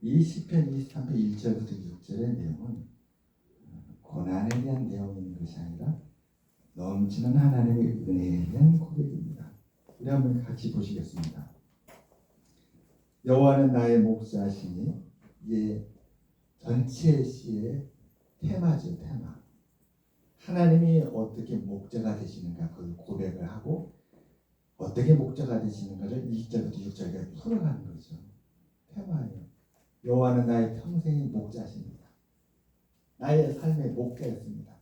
이 시편 23편 1절부터 6절의 내용은 고난에 대한 내용인 것이 아니라 넘치는 하나님의 은혜에 대한 고백입니다. 우리 한번 같이 보시겠습니다. 여호와는 나의 목자시니, 이게 전체 시의 테마죠, 테마. 하나님이 어떻게 목자가 되시는가, 그 고백을 하고 어떻게 목자가 되시는가를 1절부터 6절까지 풀어가는 거죠. 테마예요. 여호와는 나의 평생의 목자십니다. 나의 삶의 목자였습니다.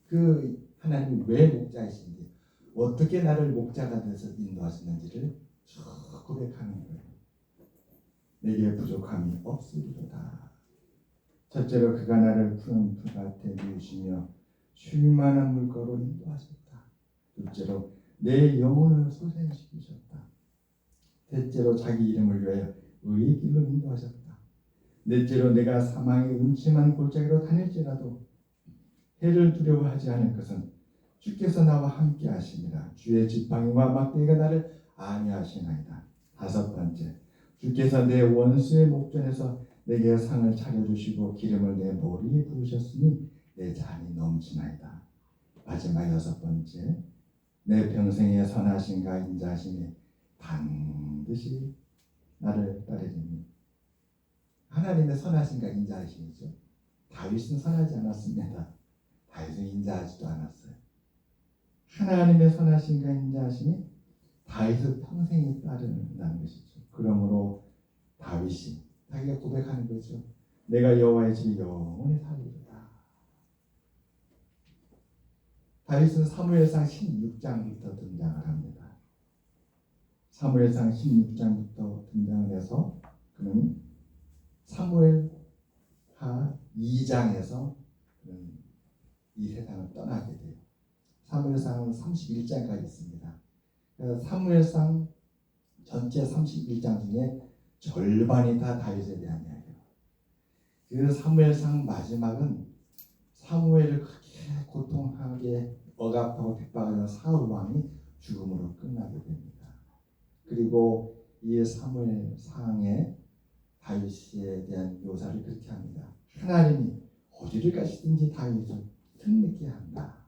그 하나님이 왜 목자이신지, 어떻게 나를 목자가 돼서 인도하시는지를 쭉 고백하는 거예요. 내게 부족함이 없으리로다. 첫째로 그가 나를 푸른 풀밭에 누우시며 쉴만한 물가로 인도하셨다. 둘째로 내 영혼을 소생시키셨다. 셋째로 자기 이름을 위하여 의의 길로 인도하셨다. 넷째로 내가 사망의 음침한 골짜기로 다닐지라도 해를 두려워하지 않을 것은 주께서 나와 함께 하심이라. 주의 지팡이와 막대기가 나를 안위하시나이다. 다섯 번째, 주께서 내 원수의 목전에서 내게 상을 차려주시고 기름을 내 머리에 부으셨으니 내 잔이 넘치나이다. 마지막 여섯 번째, 내 평생에 선하신가 인자하시니 반드시 나를 따르리니. 하나님의 선하신가 인자하심이죠. 다윗은 선하지 않았습니다. 다윗은 인자하지도 않았어요. 하나님의 선하신가 인자하심이 다윗을 평생에 따른다는 것이죠. 그러므로 다윗이 자기가 고백하는 거죠. 내가 여호와의 집에 영원히 살리리라. 다윗은 사무엘상 16장부터 등장을 합니다. 사무엘상 16장부터 등장을 해서 그는 사무엘하 2장에서 그는 이 세상을 떠나게 돼요. 사무엘상은 31장까지 있습니다. 그래서 사무엘상 전체 31장 중에 절반이 다 다윗에 대한 이야기예요. 그 사무엘상 마지막은 사무엘을 그렇게 고통하게 억압하고 핍박하는 사울 왕이 죽음으로 끝나게 됩니다. 그리고 이 사무엘상에 다윗에 대한 묘사를 그렇게 합니다. 하나님이 어디를 가시든지 다윗을 승리케 한다.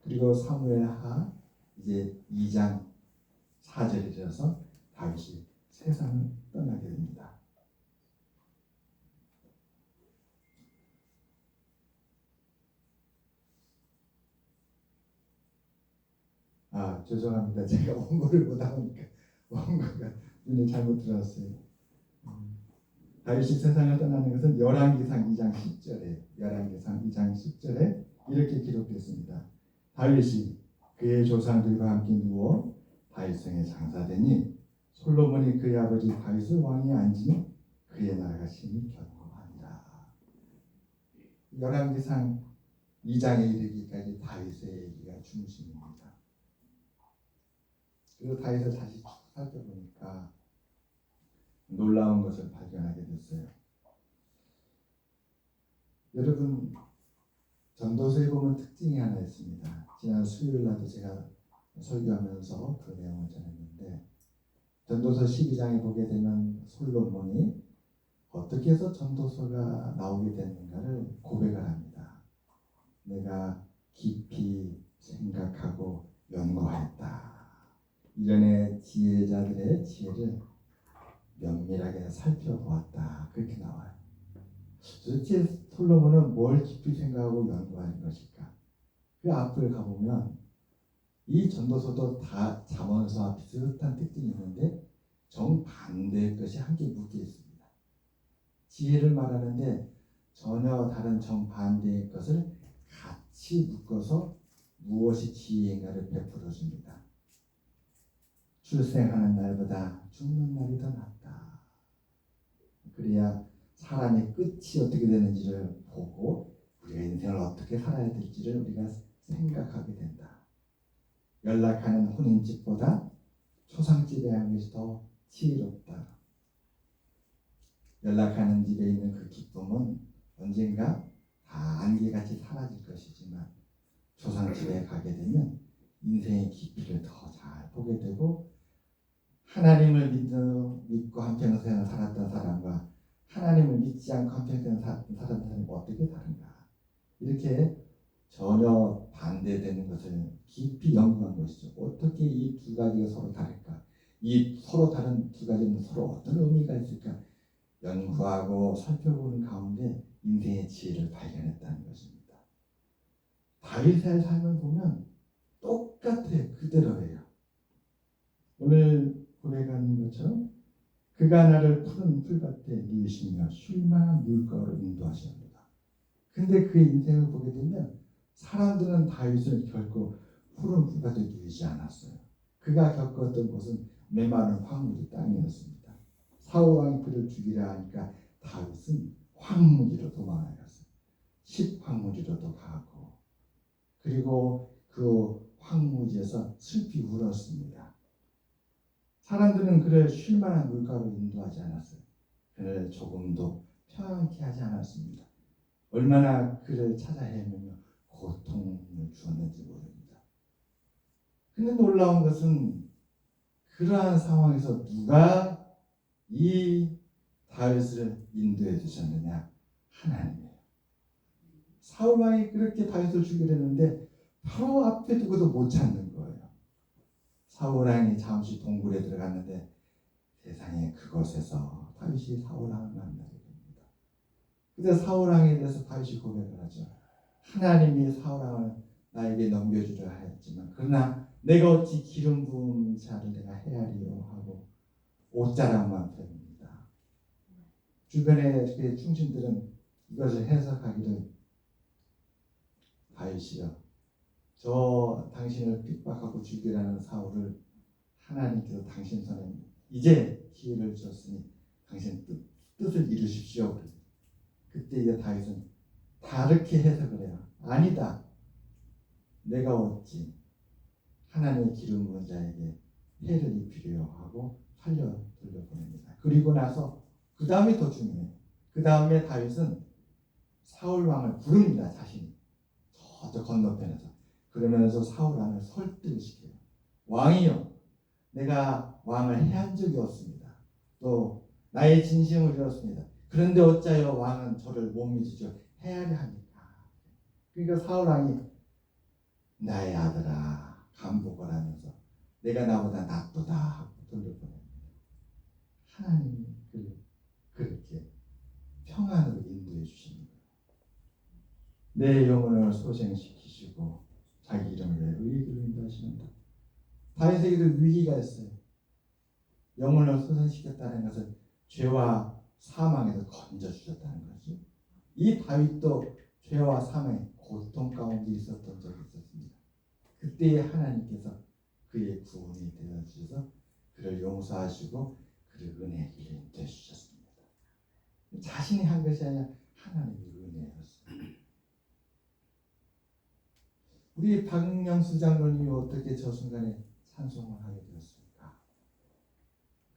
그리고 사무엘하 이제 2장 4절에 들어서 다윗이 세상을 떠나게 됩니다. 죄송합니다. 제가 원고를 보다 보니까 원고가 눈에 잘못 들어왔어요. 다윗이 세상을 떠나는 것은 열왕기상 2장 10절에 이렇게 기록됐습니다. 다윗이 그의 조상들과 함께 누워 다윗성에 장사되니 솔로몬이 그의 아버지 다윗을 왕위에 앉으니 그의 나라가 심히 견고하니라. 열왕기상 2장에 이르기까지 다윗의 얘기가 중심입니다. 그리고 다윗을 다시 쭉 살펴보니까 놀라운 것을 발견하게 됐어요. 여러분, 전도서에 보면 특징이 하나 있습니다. 지난 수요일 날도 제가 설교하면서 그 내용을 전했는데, 전도서 12장에 보게 되면 솔로몬이 어떻게 해서 전도서가 나오게 됐는가를 고백을 합니다. 내가 깊이 생각하고 연구하였다. 이전에 지혜자들의 지혜를 면밀하게 살펴보았다. 그렇게 나와요. 도대체 솔로몬은 뭘 깊이 생각하고 연구하는 것일까? 그 앞을 가보면 이 전도서도 다 잠언서와 비슷한 특징이 있는데 정반대의 것이 함께 묶여 있습니다. 지혜를 말하는데 전혀 다른 정반대의 것을 같이 묶어서 무엇이 지혜인가를 베풀어 줍니다. 출생하는 날보다 죽는 날이 더 낫다. 그래야 사람의 끝이 어떻게 되는지를 보고 우리가 인생을 어떻게 살아야 될지를 우리가 생각하게 된다. 연락하는 혼인집보다 초상집에 하는 것이 더 지혜롭다. 연락하는 집에 있는 그 기쁨은 언젠가 다 안개같이 사라질 것이지만 초상집에 가게 되면 인생의 깊이를 더 잘 보게 되고, 하나님을 믿고 한평생을 살았던 사람과 하나님 믿지 않고 한평생 사람들은 어떻게 다른가? 이렇게 전혀 반대되는 것을 깊이 연구한 것이죠. 어떻게 이 두 가지가 서로 다를까? 이 서로 다른 두 가지는 서로 어떤 의미가 있을까? 연구하고 살펴보는 가운데 인생의 지혜를 발견했다는 것입니다. 다윗의 삶을 보면 똑같아요. 그대로예요. 오늘 고백하는 것처럼 그가 나를 푸른 풀밭에 누이시며 쉴만한 물가로 인도하십니다. 근데 그 인생을 보게 되면 사람들은 다윗을 결코 푸른 풀밭에 누이지 않았어요. 그가 겪었던 곳은 메마른 황무지 땅이었습니다. 사울 왕이 그를 죽이려 하니까 다윗은 황무지로 도망하였어요. 10황무지로도 가고 그리고 그 황무지에서 슬피 울었습니다. 사람들은 그를 쉴만한 물가로 인도하지 않았어요. 그를 조금도 평안케 하지 않았습니다. 얼마나 그를 찾아 헤매며 고통을 주었는지 모릅니다. 근데 놀라운 것은 그러한 상황에서 누가 이 다윗을 인도해 주셨느냐? 하나님이에요. 사울 왕이 그렇게 다윗을 죽이려는데 바로 앞에 두고도 못 찾는 거예요. 사울 왕이 잠시 동굴에 들어갔는데 세상에 그곳에서 다윗이 사울 왕을 만나게 됩니다. 근데 사울 왕에 대해서 다윗이 고백을 하죠. 하나님이 사울 왕을 나에게 넘겨주려 하였지만 그러나 내가 어찌 기름 부은 자를 내가 헤아리요 하고 옷자락만 펴입니다. 주변의 그 충신들은 이것을 해석하기를 다윗이여 저 당신을 핍박하고 죽이라는 사울을 하나님께서 당신 손에 이제 기회를 주었으니 당신 뜻을 이루십시오. 그때 이제 다윗은 다르게 해석을 해요. 아니다. 내가 어찌 하나님의 기름 부은 자에게 해를 입히려 하고 살려 돌려보냅니다. 그리고 나서 그 다음에 더 중요해요. 그 다음에 다윗은 사울 왕을 부릅니다. 자신이 저 건너편에서 그러면서 사울 왕을 설득을 시켜요. 왕이요, 내가 왕을 해한 적이 없습니다. 또 나의 진심을 잃었습니다. 그런데 어찌하여 왕은 저를 못 믿으죠? 해야려 합니까? 그러니까 사울 왕이 나의 아들아 간복을 하면서 내가 나보다 낫도다 하고 돌려보냅니다. 하나님이 그를 그렇게 평안으로 인도해 주시는 거예요. 내 영혼을 소생시키시고 자기 이름을 내 의의 길로 인도하시는다. 다윗에게도 위기가 있어요. 영혼을 소생시켰다는 것은 죄와 사망에서 건져주셨다는 거죠. 이 다윗도 죄와 사망의 고통 가운데 있었던 적이 있었습니다. 그때 하나님께서 그의 구원이 되어주셔서 그를 용서하시고 그를 은혜의 길로 인도해 주셨습니다. 자신이 한 것이 아니라 하나님의 은혜였어요. 우리 박명수 장로님이 어떻게 저 순간에 찬송을 하게 되었습니까?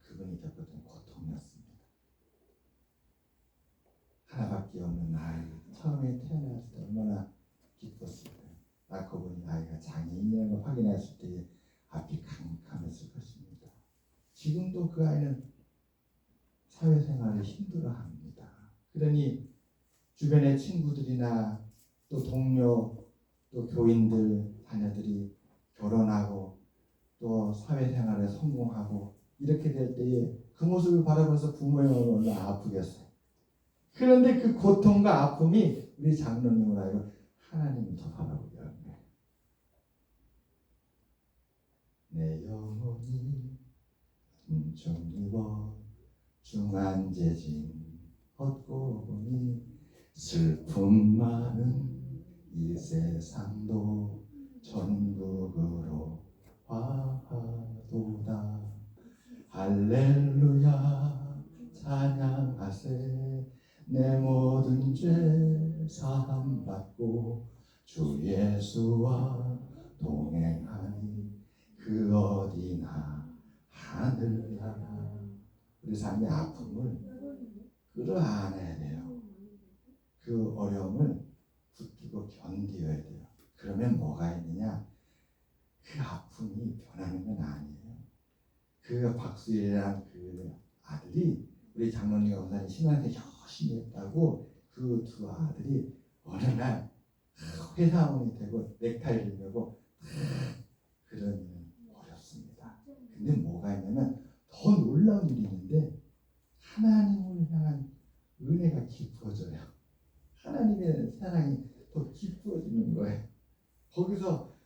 그분이 겪었던 고통이었습니다. 하나밖에 없는 아이, 처음에 태어났을 때 얼마나 기뻤을까요? 낳고 보니 아이가 장애인이라는 걸 확인했을 때에 앞이 캄캄했을 것입니다. 지금도 그 아이는 사회생활을 힘들어합니다. 그러니 주변의 친구들이나 또 동료 또 교인들 자녀들이 결혼하고 또 사회생활에 성공하고 이렇게 될 때에 그 모습을 바라보면서 부모의 마음이 얼마나 아프겠어요. 그런데 그 고통과 아픔이 우리 장로님을 알고 하나님을 더 바라보게 하는 거예요. 내 영혼이 은총 입어 중한제진 헛고 보니 슬픔 많은 이 세상도 천국으로 화하도다. 할렐루야 찬양하세. 내 모든 죄 사함받고 주 예수와 동행하니 그 어디나 하늘나라. 우리 삶의 아픔을 끌어안아야 돼요. 그 어려움을 붙들고 견뎌야 돼요. 그러면 뭐가 있느냐? 그 아픔이 변하는 건 아니에요. 그 박수일이라는 그 아들이 우리 장로님과 권사님 신앙생 열심히 했다고 그 두 아들이 어느 날 회사원이 되고 넥타이를 메고 그런 일은 어렵습니다. 근데 뭐가 있냐면 더 놀라운 일이 있는데 하나님을 향한 은혜가 깊어져요. 하나님의 사랑이 더 깊어지는 거예요. 거기서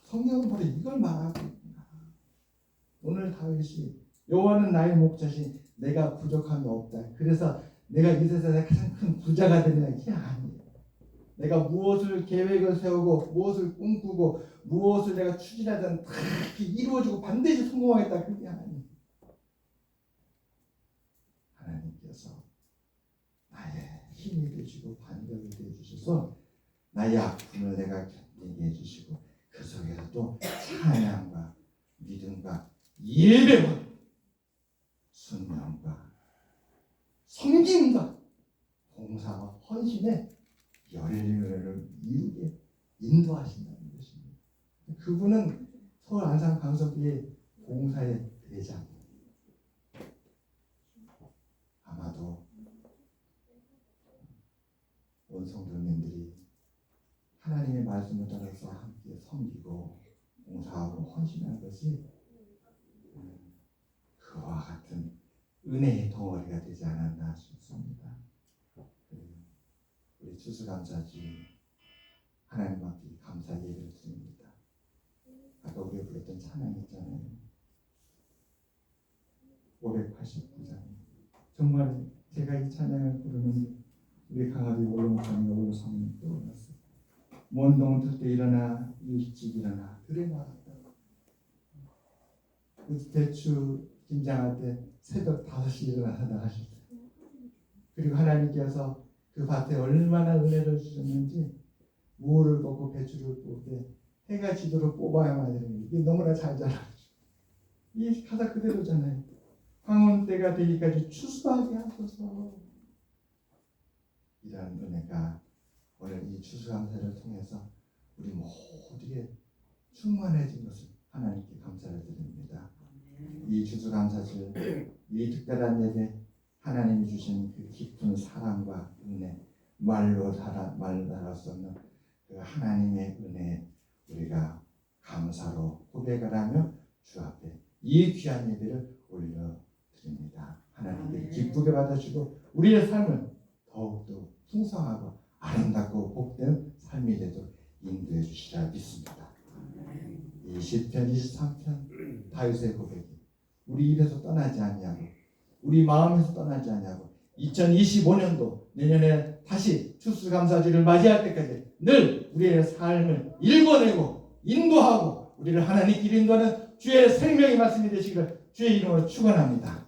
성경은 바로 이걸 말하고 있구나. 오늘 다윗이 여호와는 나의 목자시 내가 부족함이 없다. 그래서 내가 이 세상에 가장 큰 부자가 되는 게 아니에요. 내가 무엇을 계획을 세우고 무엇을 꿈꾸고 무엇을 내가 추진하든 다 이루어지고 반드시 성공하겠다. 그게 아니에요. 하나님께서 나의 힘이 되시고 반격이 되어주셔서 나의 아픔을 내가 견디게 해주시고 그 속에서 또 찬양과 믿음과 예배와 순명과 섬김과 봉사와 헌신의 열매를 이루게 인도하신다는 것입니다. 그분은 서울 안산 강석교회 봉사의 대장. 아마도 온 성도님들이 하나님의 말씀을 따라서 함께 섬기고 봉사하고 헌신하는 것이 그와 같은 은혜의 덩어리가 되지 않았나 싶습니다. 우리 추수감사주 하나님 앞에 감사 예배를 드립니다. 아까 우리가 불렀던 찬양 있잖아요. 589장. 정말 제가 이 찬양을 부르는 우리 강아지 올로목사님과 올로사모님 떠올랐어요. 먼 동을 틀 때 일어나 일찍 일어나 들에 나갔다. 그 대추 김장할 때 새벽 5시 일어나서 나가셨어요. 그리고 하나님께서 그 밭에 얼마나 은혜를 주셨는지 무를 뽑고 배추를 뽑을 때 해가 지도록 뽑아야만 되는 게 이게 너무나 잘 자라죠. 이 가사 그대로잖아요. 황혼 때가 되기까지 추수하게 하소서. 이런 은혜가 오늘 이 추수감사를 통해서 우리 모두에게 충만해진 것을 하나님께 감사를 드립니다. 이 추수감사절, 이 특별한 예배, 하나님이 주신 그 깊은 사랑과 은혜, 말로 달할 수 없는 그 하나님의 은혜에 우리가 감사로 고백을 하며 주 앞에 이 귀한 예배를 올려드립니다. 하나님께 기쁘게 받아주시고 우리의 삶을 더욱더 풍성하고 아름답고 복된 삶이 되도록 인도해 주시라 믿습니다. 이 시편 23편 다윗의 고백이 우리 입에서 떠나지 아니하고 우리 마음에서 떠나지 아니하고 2025년도 내년에 다시 추수감사주를 맞이할 때까지 늘 우리의 삶을 일궈내고 인도하고 우리를 하나님께 인도하는 주의 생명의 말씀이 되시기를 주의 이름으로 축원합니다.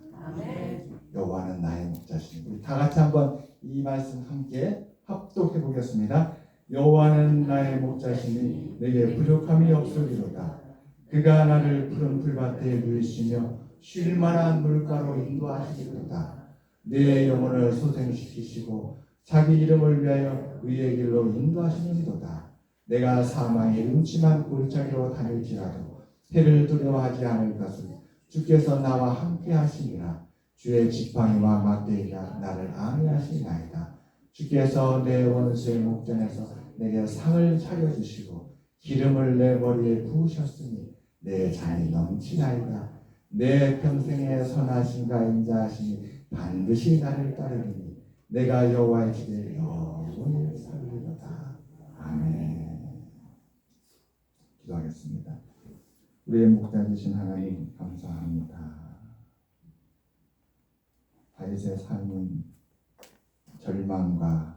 여호와는 나의 목자시니 우리 다 같이 한번 이 말씀 함께 합독해 보겠습니다. 여호와는 나의 목자시니 내게 부족함이 없으리로다. 그가 나를 푸른 풀밭에 누이시며 쉴 만한 물가로 인도하시리로다. 내 영혼을 소생시키시고 자기 이름을 위하여 의의 길로 인도하시리로다. 내가 사망의 음침한 골짜기로 다닐지라도 해를 두려워하지 않을 것을 주께서 나와 함께 하시니라. 주의 지팡이와 막대기가 나를 안위하시나이다. 주께서 내 원수의 목전에서 내게 상을 차려주시고 기름을 내 머리에 부으셨으니 내 잔이 넘치나이다. 내 평생의 선하심과 인자하심이 반드시 나를 따르리니 내가 여호와의 집에 영원히 살리로다. 아멘. 기도하겠습니다. 우리의 목자 되신 하나님 감사합니다. 다윗의 삶은 절망과